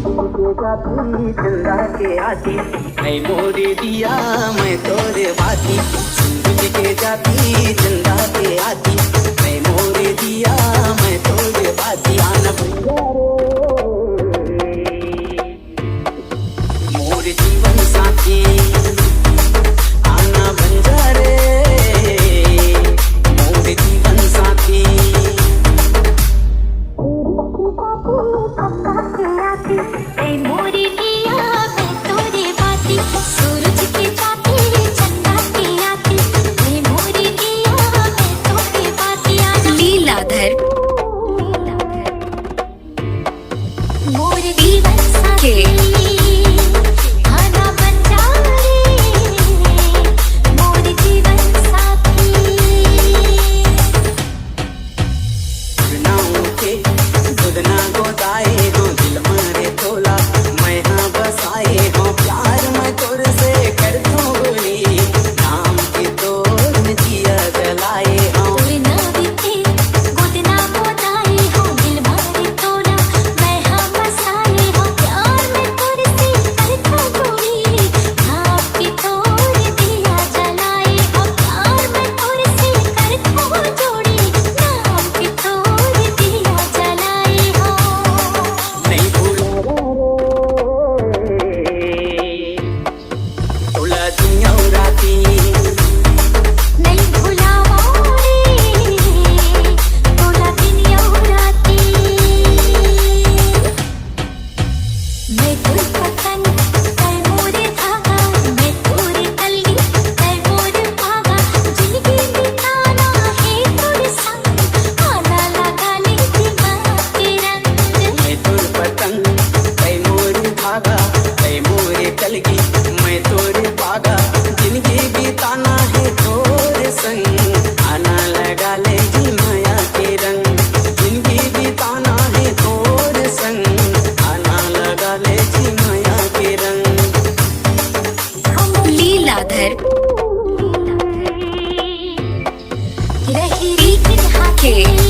जाती चंदा के आती मैं मोरे दिया मैं तोरे बाती सूरज के जाती चंदा के आती मैं मोरे दिया मैं तोरे बाती आना मोरे जीवन साथी आना बन जा रे मोरे जीवन साथी मैं तोरे पागा जिंदगी बिताना है तोरे संग आना लगा ले जी माया के रंग जिंदगी बिताना है तोरे संग आना लगा ले जी माया के रंग लीलाधर के